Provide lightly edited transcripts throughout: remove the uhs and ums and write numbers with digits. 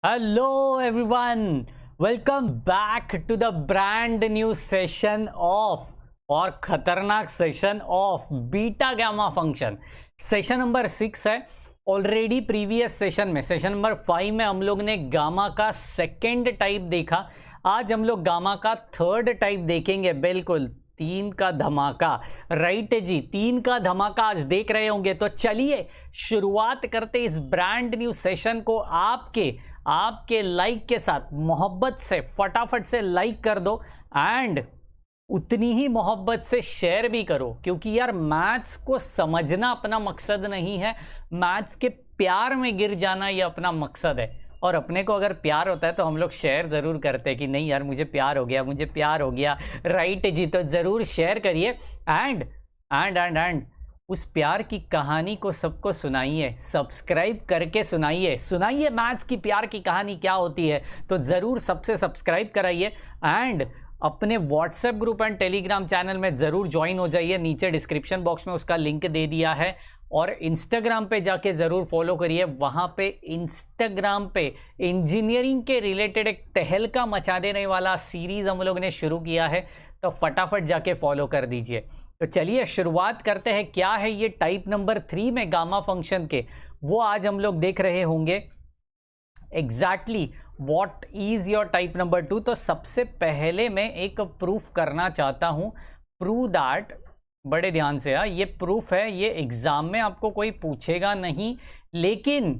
Hello everyone, welcome back to the brand new session of और खतरनाक session of beta gamma function. Session number 6 है। Already previous session में session number 5 में हम लोग ने गामा का सेकेंड टाइप देखा। आज हम लोग गामा का थर्ड टाइप देखेंगे। बिल्कुल 3 का धमाका, राइट जी, 3 का धमाका आज देख रहे होंगे। तो चलिए शुरुआत करते इस ब्रांड न्यू सेशन को। आपके लाइक के साथ मोहब्बत से फटाफट से लाइक कर दो एंड उतनी ही मोहब्बत से शेयर भी करो, क्योंकि यार मैथ्स को समझना अपना मकसद नहीं है, मैथ्स के प्यार में गिर जाना ये अपना मकसद है। और अपने को अगर प्यार होता है तो हम लोग शेयर ज़रूर करते हैं कि नहीं यार मुझे प्यार हो गया, मुझे प्यार हो गया, राइट जी। तो ज़रूर शेयर करिए एंड उस प्यार की कहानी को सबको सुनाइए, सब्सक्राइब करके सुनाइए मैथ्स की प्यार की कहानी क्या होती है। तो ज़रूर सबसे सब्सक्राइब कराइए एंड अपने WhatsApp group and Telegram channel में ज़रूर ज्वाइन हो जाइए। नीचे डिस्क्रिप्शन बॉक्स में उसका लिंक दे दिया है। और इंस्टाग्राम पे जाके ज़रूर फॉलो करिए। वहाँ पे इंस्टाग्राम पे इंजीनियरिंग के रिलेटेड एक तहलका मचा देने वाला सीरीज़ हम लोग ने शुरू किया है, तो फटाफट जाके फॉलो कर दीजिए। तो चलिए शुरुआत करते हैं। क्या है ये टाइप नंबर 3 में गामा फंक्शन के, वो आज हम लोग देख रहे होंगे। Exactly what is your type number 2। तो सबसे पहले मैं एक प्रूफ करना चाहता हूं। प्रूव दैट, बड़े ध्यान से, ये प्रूफ है, ये एग्जाम में आपको कोई पूछेगा नहीं, लेकिन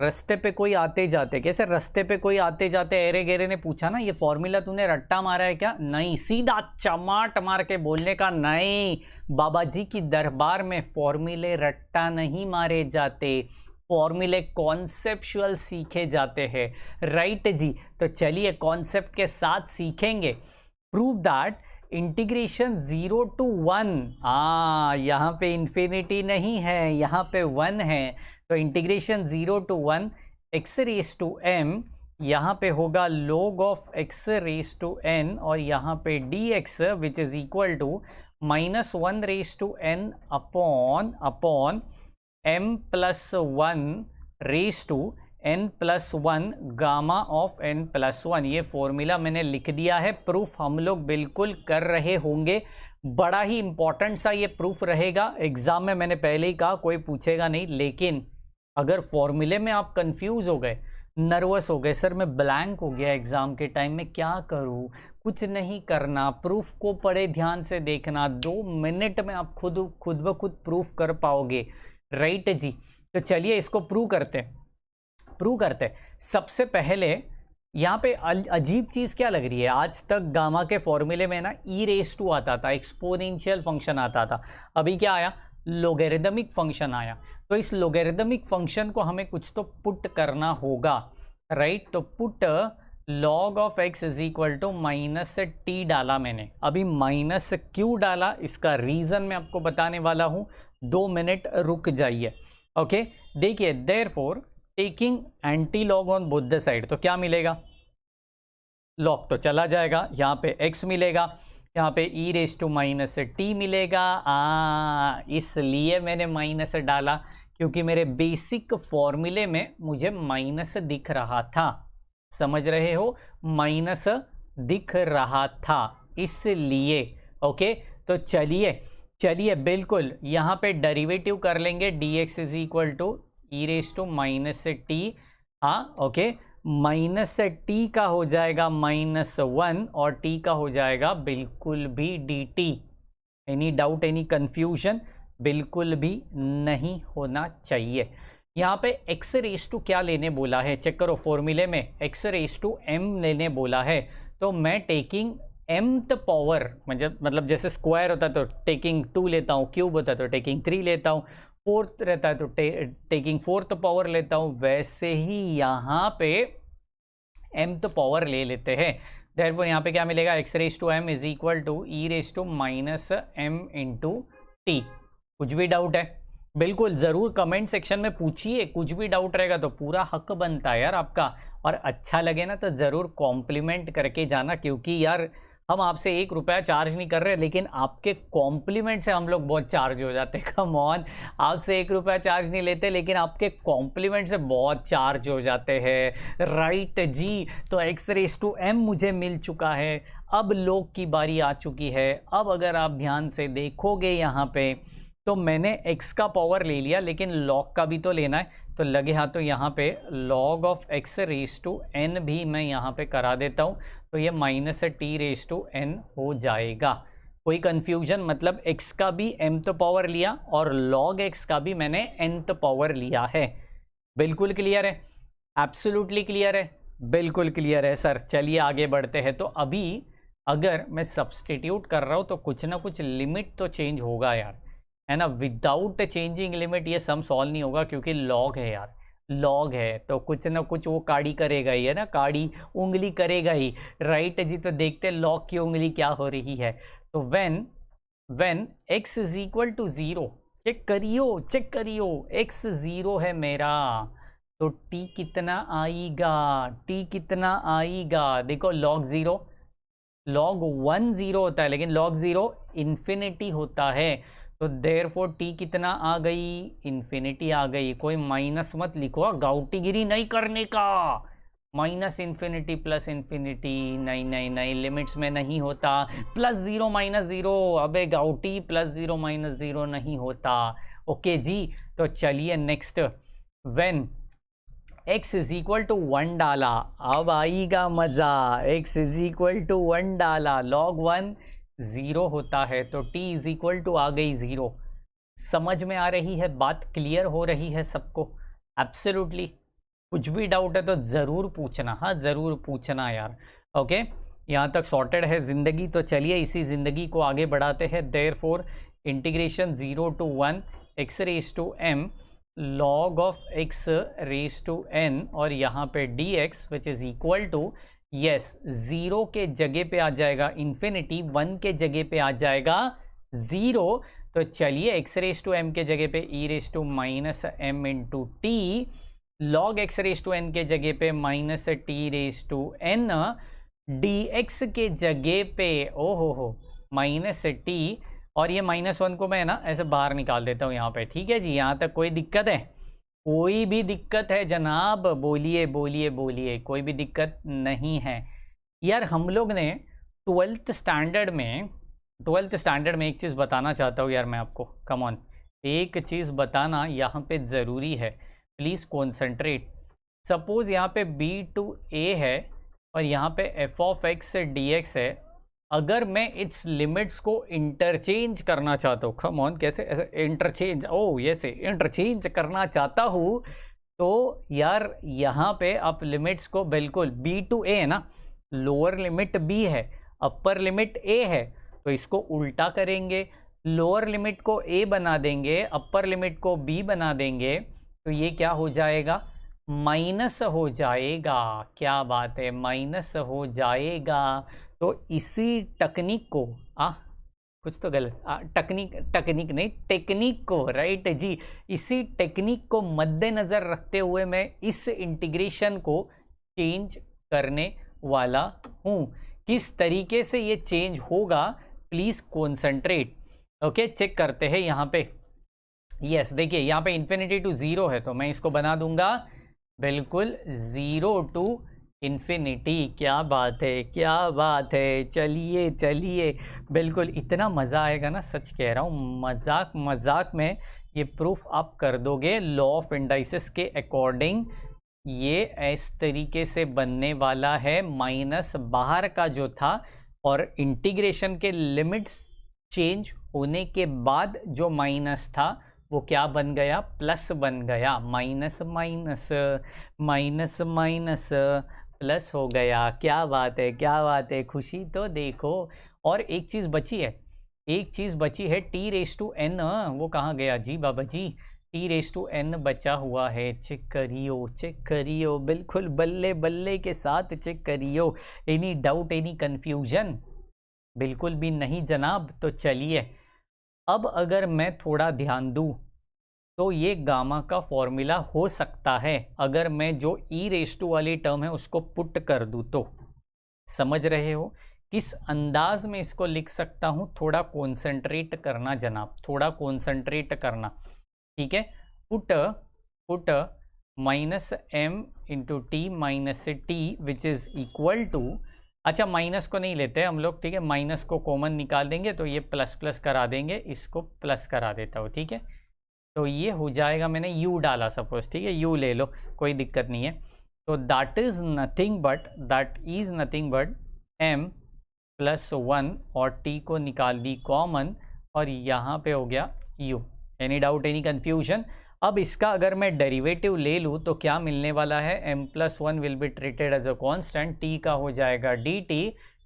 रास्ते पे कोई आते जाते, कैसे रास्ते पे कोई आते जाते एरे गेरे ने पूछा ना, ये फॉर्मूला तूने रट्टा मारा है क्या? नहीं, सीधा चमाट मार के बोलने का, नहीं बाबा जी की दरबार में फॉर्मूले रट्टा नहीं मारे जाते, फॉर्मूले कॉन्सेप्चुअल सीखे जाते हैं, राइट जी। तो चलिए कॉन्सेप्ट के साथ सीखेंगे। प्रूव दैट इंटीग्रेशन 0 to 1, यहाँ पे इंफिनिटी नहीं है, यहाँ पे 1 है। तो integration 0 to 1 x raise to m, यहाँ पे होगा log of x raise to n, और यहाँ पे dx which is equal to -1 raise to n upon m plus 1 raise to n plus 1 gamma of n plus 1। ये formula मैंने लिख दिया है। प्रूफ हम लोग बिल्कुल कर रहे होंगे। बड़ा ही इंपॉर्टेंट सा ये प्रूफ रहेगा। एग्जाम में मैंने पहले ही कहा कोई पूछेगा नहीं, लेकिन अगर फॉर्मूले में आप कंफ्यूज हो गए, नर्वस हो गए, सर मैं ब्लैंक हो गया एग्जाम के टाइम में, क्या करूं? कुछ नहीं करना, प्रूफ को बड़े ध्यान से देखना। 2 मिनट में आप खुद ब खुद प्रूफ कर पाओगे, राइट जी। तो चलिए इसको प्रूव करते। सबसे पहले यहाँ पे अजीब चीज़ क्या लग रही है, आज तक गामा के फॉर्मूले में ना e⁻² आता था, एक्सपोनेंशियल फंक्शन आता था। अभी क्या आया? लोगैरिथमिक फंक्शन आया। तो इस लोगैरिथमिक फंक्शन को हमें कुछ तो पुट करना होगा, राइट। तो put log of x is equal to -t डाला मैंने। अभी -q डाला, इसका रीज़न मैं आपको बताने वाला हूँ। 2 मिनट रुक जाइए, ओके। देखिए, therefore taking anti log on both the side, तो क्या मिलेगा? लॉग तो चला जाएगा, यहाँ पे x मिलेगा, यहाँ पे e⁻t मिलेगा। इसलिए मैंने माइनस डाला, क्योंकि मेरे बेसिक फॉर्मूले में मुझे माइनस दिख रहा था, समझ रहे हो, माइनस दिख रहा था, इसलिए ओके। तो चलिए बिल्कुल यहाँ पे डेरिवेटिव कर लेंगे। dx is equal to e⁻t, okay. -t का हो जाएगा -1 और t का हो जाएगा बिल्कुल भी dt। Any doubt, any confusion? बिल्कुल भी नहीं होना चाहिए। यहाँ पे x रेज टू क्या लेने बोला है, चेक करो। फॉर्मूले में x रेज टू m लेने बोला है, तो मैं टेकिंग mth पावर, मतलब जैसे स्क्वायर होता है तो टेकिंग 2 लेता हूँ, क्यूब होता है तो टेकिंग 3 लेता हूँ, फोर्थ रहता है तो टेकिंग 4th पावर लेता हूँ, वैसे ही यहाँ पे mth पावर ले लेते हैं। देयरफॉर यहाँ पे क्या मिलेगा? x raise to m is equal to e⁻m into t। कुछ भी डाउट है बिल्कुल ज़रूर कमेंट सेक्शन में पूछिए, कुछ भी डाउट रहेगा तो पूरा हक बनता है यार आपका। और अच्छा लगे ना तो ज़रूर कॉम्प्लीमेंट करके जाना, क्योंकि यार हम आपसे 1 रुपया चार्ज नहीं कर रहे, लेकिन आपके कॉम्प्लीमेंट से हम लोग बहुत चार्ज हो जाते हैं। कम ऑन, आपसे 1 रुपया चार्ज नहीं लेते, लेकिन आपके कॉम्प्लीमेंट से बहुत चार्ज हो जाते हैं। राइट जी, तो x⁻m मुझे मिल चुका है। अब log की बारी आ चुकी है। अब अगर आप ध्यान से देखोगे यहाँ पे, तो मैंने x का पावर ले लिया, लेकिन log का भी तो लेना है। तो लगे हाथ तो यहाँ पे log ऑफ x⁻n भी मैं यहाँ पे करा देता हूँ, तो ये -t⁻n हो जाएगा। कोई कंफ्यूजन? मतलब x का भी mth पावर लिया और log x का भी मैंने nth पावर लिया है। बिल्कुल क्लियर है? एब्सोल्युटली क्लियर है? बिल्कुल क्लियर है सर। चलिए आगे बढ़ते हैं। तो अभी अगर मैं सब्सटीट्यूट कर रहा हूँ तो कुछ ना कुछ लिमिट तो चेंज होगा यार, है ना। विदाउट चेंजिंग लिमिट ये सम सॉल्व नहीं होगा, क्योंकि लॉग है यार, लॉग है तो कुछ ना कुछ वो काड़ी करेगा ही, है ना, काड़ी उंगली करेगा ही। राइट जी, तो देखते हैं लॉग की उंगली क्या हो रही है। तो when x is equal to 0, check करियो x 0 है मेरा, तो t कितना आएगा? देखो log 0, log 1 0 होता है, लेकिन log 0 इन्फिनिटी होता है। तो देयरफॉर t कितना आ गई? इन्फिनिटी आ गई। कोई माइनस मत लिखो, गाउटीगिरी नहीं करने का। -इन्फिनिटी प्लस इन्फिनिटी नहीं, लिमिट्स में नहीं होता। +0 -0, अबे गाउटी +0 -0 नहीं होता। ओके जी, तो चलिए next. When x is equal to 1 डाला, अब आएगा मजा। x इज इक्वल टू 1 डाला, log 1 0 होता है, तो t इज इक्वल टू आ गई 0। समझ में आ रही है बात? क्लियर हो रही है सबको? एब्सोल्युटली। कुछ भी डाउट है तो ज़रूर पूछना, हाँ ज़रूर पूछना यार। ओके, यहाँ तक सॉर्टेड है ज़िंदगी। तो चलिए इसी ज़िंदगी को आगे बढ़ाते हैं। Therefore integration 0 to 1 x⁻m log of x⁻n और यहाँ पे dx which is equal to, yes, 0 के जगह पे आ जाएगा इन्फिनिटी, 1 के जगह पे आ जाएगा 0। तो चलिए x⁻m के जगह पे e⁻m into T, log x⁻n के जगह पे -t⁻n, dx के जगह पे हो -t, और ये -1 को मैं ना ऐसे बाहर निकाल देता हूँ यहाँ पे। ठीक है जी, यहाँ तक कोई दिक्कत है? कोई भी दिक्कत है जनाब? बोलिए, कोई भी दिक्कत नहीं है यार। हम लोग ने 12th स्टैंडर्ड में एक चीज़ बताना चाहता हूँ यार मैं आपको। कम ऑन, एक चीज़ बताना यहाँ पे ज़रूरी है, प्लीज़ कॉन्सेंट्रेट। सपोज़ यहाँ पे b to a है और यहाँ पे f(x) dx है। अगर मैं इट्स लिमिट्स को इंटरचेंज करना चाहता हूँ, कम ऑन, कैसे? ऐसे इंटरचेंज, ऐसे इंटरचेंज करना चाहता हूँ, तो यार यहाँ पे आप लिमिट्स को बिल्कुल b to a है ना, लोअर लिमिट b है, अपर लिमिट a है, तो इसको उल्टा करेंगे, लोअर लिमिट को a बना देंगे, अपर लिमिट को b बना देंगे, तो ये क्या हो जाएगा? माइनस हो जाएगा। क्या बात है, माइनस हो जाएगा। तो इसी टेक्निक को कुछ तो गलत, टेक्निक नहीं, टेक्निक को, राइट जी, इसी टेक्निक को मद्देनज़र रखते हुए मैं इस इंटीग्रेशन को चेंज करने वाला हूँ। किस तरीके से ये चेंज होगा, प्लीज़ कॉन्सेंट्रेट। ओके, चेक करते हैं यहाँ पे। यस, देखिए यहाँ पे इन्फिनिटी टू 0 है, तो मैं इसको बना दूंगा बिल्कुल 0 to इन्फिनिटी। क्या बात है। चलिए बिल्कुल, इतना मज़ा आएगा ना, सच कह रहा हूँ। मजाक में ये प्रूफ आप कर दोगे। लॉ ऑफ इंडाइसिस के अकॉर्डिंग ये इस तरीके से बनने वाला है। माइनस बाहर का जो था, और इंटीग्रेशन के लिमिट्स चेंज होने के बाद जो माइनस था वो क्या बन गया? प्लस बन गया। माइनस प्लस हो गया। क्या बात है, खुशी तो देखो। और एक चीज़ बची है, t⁻n, वो कहाँ गया जी बाबा जी? t⁻n बचा हुआ है, चेक करियो, बिल्कुल बल्ले के साथ चेक करियो। Any doubt, any confusion? बिल्कुल भी नहीं जनाब। तो चलिए, अब अगर मैं थोड़ा ध्यान दूँ तो ये गामा का फॉर्मूला हो सकता है, अगर मैं जो e रेज़ टू वाली टर्म है उसको पुट कर दूँ तो। समझ रहे हो? किस अंदाज में इसको लिख सकता हूँ, थोड़ा कॉन्सेंट्रेट करना जनाब, थोड़ा कॉन्सेंट्रेट करना, ठीक है। Put minus M into T minus T which is equal to, अच्छा माइनस को नहीं लेते हम लोग, ठीक है, माइनस को कॉमन निकाल देंगे तो ये प्लस प्लस करा देंगे, इसको प्लस करा देता हूँ, ठीक है। तो ये हो जाएगा, मैंने u डाला सपोज, ठीक है, u ले लो, कोई दिक्कत नहीं है। तो that is nothing but m plus 1 और t को निकाल दी कॉमन और यहाँ पे हो गया u। Any doubt, any confusion? अब इसका अगर मैं डेरिवेटिव ले लूँ तो क्या मिलने वाला है, m plus 1 will be treated as a constant, t का हो जाएगा dt,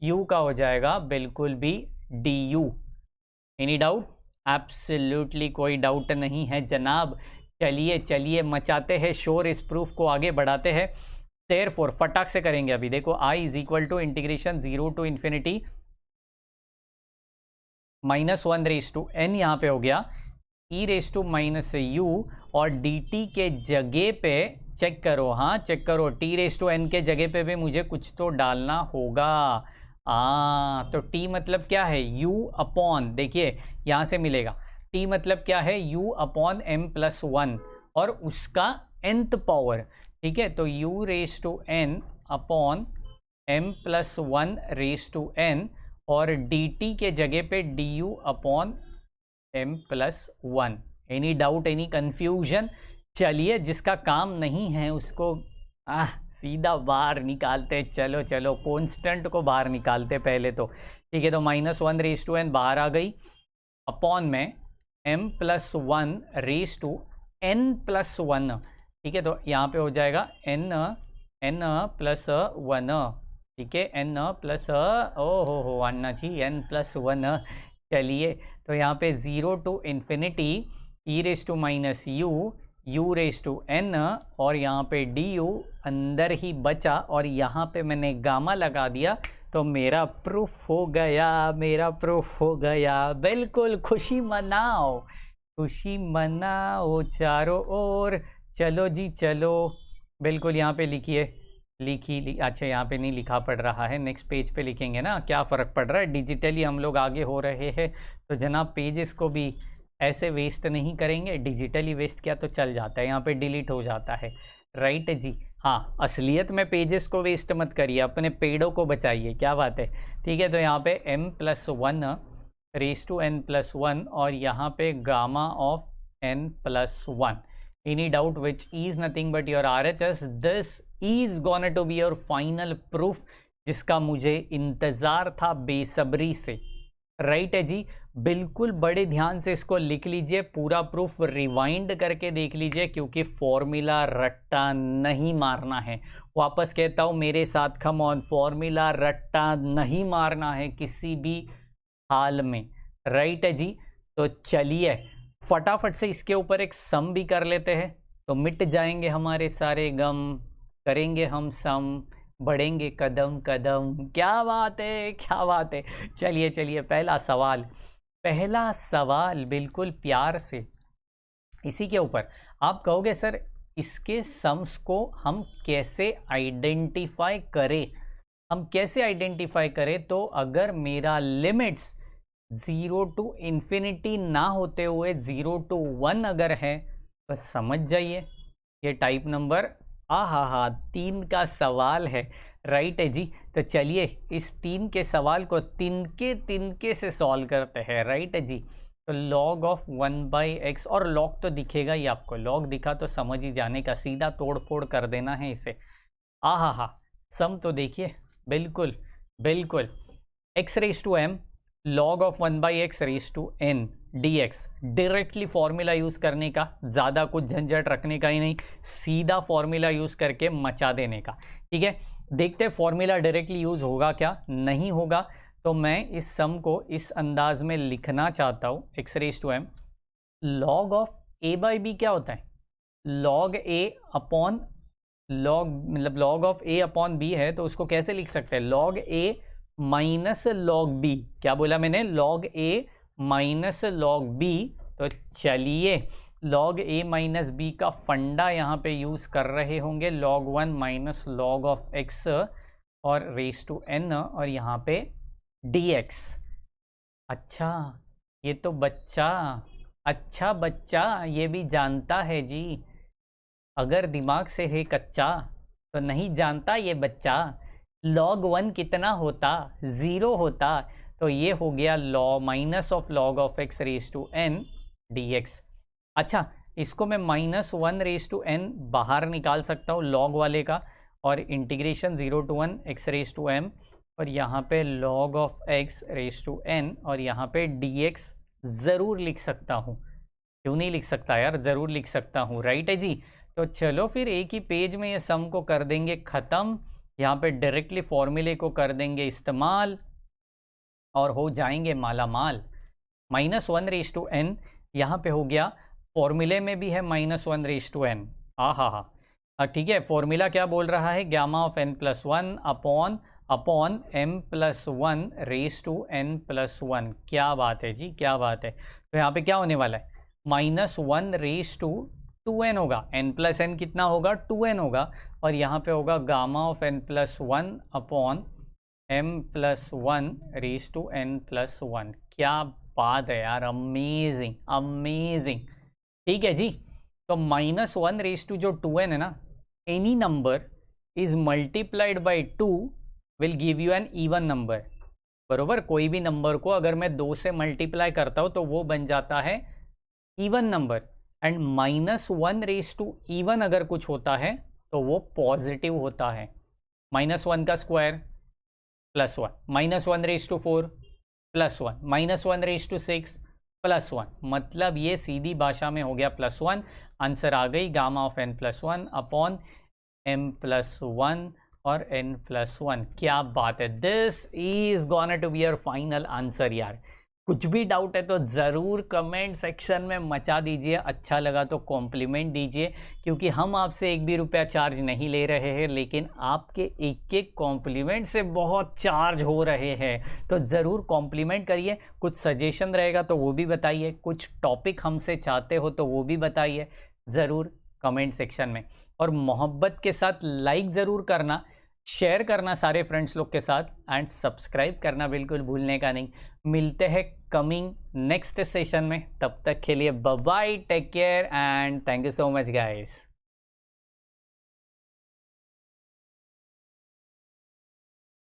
u का हो जाएगा बिल्कुल भी du। Any doubt? एब्सोल्युटली कोई डाउट नहीं है जनाब। चलिए चलिए मचाते हैं शोर, इस प्रूफ को आगे बढ़ाते हैं। देयरफॉर फटाक से करेंगे अभी, देखो i is equal to integration 0 to infinity minus 1 raise to n, यहाँ पे हो गया e raise to minus u, और dt के जगह पे चेक करो, हाँ चेक करो, t रेस टू n के जगह पे भी मुझे कुछ तो डालना होगा। तो t मतलब क्या है, u अपॉन, देखिए यहाँ से मिलेगा, t मतलब क्या है, u अपॉन m प्लस 1 और उसका nth पावर, ठीक है। तो u raise to n upon m plus 1 raise to n और dt के जगह पे du upon m plus 1। Any doubt, any confusion? चलिए जिसका काम नहीं है उसको सीधा बाहर निकालते, चलो चलो कॉन्स्टेंट को बाहर निकालते पहले तो, ठीक है। तो माइनस 1 रेस टू n बाहर आ गई, अपॉन में m plus 1 raise to n plus 1, ठीक है। तो यहाँ पे हो जाएगा n प्लस 1, ठीक है, n प्लस हो आना चाहिए n प्लस 1। चलिए तो यहाँ पे 0 to infinity e raise to minus u raise to n और यहाँ पे du अंदर ही बचा और यहाँ पे मैंने गामा लगा दिया, तो मेरा प्रूफ हो गया, मेरा प्रूफ हो गया। बिल्कुल खुशी मनाओ, खुशी मनाओ चारों ओर, चलो जी चलो। बिल्कुल यहाँ पे लिखिए, अच्छा यहाँ पे नहीं लिखा पड़ रहा है, नेक्स्ट पेज पे लिखेंगे ना, क्या फ़र्क पड़ रहा है, डिजिटली हम लोग आगे हो रहे हैं तो जनाब पेजेस को भी ऐसे वेस्ट नहीं करेंगे, डिजिटली वेस्ट किया तो चल जाता है, यहाँ पे डिलीट हो जाता है, राइट जी। हाँ, असलियत में पेजेस को वेस्ट मत करिए, अपने पेड़ों को बचाइए, क्या बात है, ठीक है। तो यहाँ पे m plus 1 raise to n plus 1 और यहाँ पे gamma of n plus 1। Any doubt? Which is nothing but your RHS, this is gonna to be your final proof, जिसका मुझे इंतज़ार था बेसब्री से, राइट है जी। बिल्कुल बड़े ध्यान से इसको लिख लीजिए, पूरा प्रूफ रिवाइंड करके देख लीजिए, क्योंकि फॉर्मूला रट्टा नहीं मारना है। वापस कहता हूँ मेरे साथ, कम ऑन, फॉर्मूला रट्टा नहीं मारना है किसी भी हाल में, राइट है जी। तो चलिए फटाफट से इसके ऊपर एक सम भी कर लेते हैं, तो मिट जाएंगे हमारे सारे गम, करेंगे हम सम, बढ़ेंगे कदम कदम। क्या बात है, क्या बात है। चलिए चलिए पहला सवाल बिल्कुल प्यार से इसी के ऊपर। आप कहोगे सर इसके सम्स को हम कैसे आइडेंटिफाई करें, हम कैसे आइडेंटिफाई करें? तो अगर मेरा लिमिट्स 0 टू इन्फिनिटी ना होते हुए 0 टू 1 अगर है, बस समझ जाइए ये टाइप नंबर 3 का सवाल है, राइट है जी। तो चलिए इस 3 के सवाल को तिनके से सॉल्व करते हैं, राइट है जी। तो log ऑफ 1/x, और log तो दिखेगा ही आपको, log दिखा तो समझ ही जाने का, सीधा तोड़ फोड़ कर देना है इसे। सम तो देखिए, बिल्कुल बिल्कुल, x raise to m log of 1/x raise to n dx, directly formula use करने का, ज़्यादा कुछ झंझट रखने का ही नहीं, सीधा फॉर्मूला यूज़ करके मचा देने का, ठीक है। देखते हैं फॉर्मूला डायरेक्टली यूज़ होगा क्या, नहीं होगा। तो मैं इस सम को इस अंदाज में लिखना चाहता हूँ, x raise to m log of a/b क्या होता है, log a अपॉन log, मतलब log of a upon b है, तो उसको कैसे लिख सकते हैं, log a minus log b। क्या बोला मैंने, log a minus log b। तो चलिए log a माइनस b का फंडा यहाँ पे यूज़ कर रहे होंगे, log 1 minus log of x और रेस टू n, और यहाँ पे dx। अच्छा, ये तो बच्चा, अच्छा बच्चा ये भी जानता है जी, अगर दिमाग से है कच्चा तो नहीं जानता ये बच्चा। log 1 कितना होता, 0 होता, तो ये हो गया minus of log of X raise to N dx। अच्छा, इसको मैं -1 रेज टू एन बाहर निकाल सकता हूँ लॉग वाले का, और integration 0 to 1 X raise to M, और यहाँ पे log of X raise to N, और यहाँ पे dx ज़रूर लिख सकता हूँ। क्यों नहीं लिख सकता यार, ज़रूर लिख सकता हूँ, राइट है जी। तो चलो फिर एक ही पेज में ये सम को कर देंगे ख़त्म, यहाँ पे डायरेक्टली फॉर्मूले को कर देंगे इस्तेमाल और हो जाएंगे माला माल। -1 रेज टू एन यहाँ पे हो गया, फॉर्मूले में भी है -1 रेज टू एन। हाँ, ठीक है। फॉर्मूला क्या बोल रहा है, gamma of n plus 1 upon m plus 1 raise to n plus 1। क्या बात है जी, क्या बात है। तो यहाँ पे क्या होने वाला है, -1 रेज टू 2n होगा, n प्लस n कितना होगा, 2n होगा, और यहाँ पे होगा gamma of n plus 1 upon m plus 1 raise to n plus 1। क्या बात है यार, अमेजिंग अमेजिंग। ठीक है जी। तो -1 रेज टू जो 2n है ना, any number is multiplied by 2 will give you an even number. बरोबर, कोई भी नंबर को अगर मैं 2 से मल्टीप्लाई करता हूँ तो वो बन जाता है even number, and -1 raise to even अगर कुछ होता है तो वो पॉजिटिव होता है। -1 का square +1, -1 raise to 4 +1, -1 raise to 6 +1, मतलब ये सीधी भाषा में हो गया +1। आंसर आ गई gamma of n plus 1 upon m plus 1 और n प्लस 1। क्या बात है, this is gonna to be your final answer यार। कुछ भी डाउट है तो ज़रूर कमेंट सेक्शन में मचा दीजिए, अच्छा लगा तो कॉम्प्लीमेंट दीजिए, क्योंकि हम आपसे 1 भी रुपया चार्ज नहीं ले रहे हैं, लेकिन आपके एक एक कॉम्प्लीमेंट से बहुत चार्ज हो रहे हैं। तो ज़रूर कॉम्प्लीमेंट करिए, कुछ सजेशन रहेगा तो वो भी बताइए, कुछ टॉपिक हमसे चाहते हो तो वो भी बताइए ज़रूर कमेंट सेक्शन में। और मोहब्बत के साथ लाइक ज़रूर करना, शेयर करना सारे फ्रेंड्स लोग के साथ, एंड सब्सक्राइब करना बिल्कुल भूलने का नहीं। मिलते हैं कमिंग नेक्स्ट सेशन में, तब तक के लिए bye bye, take care and thank you so much guys.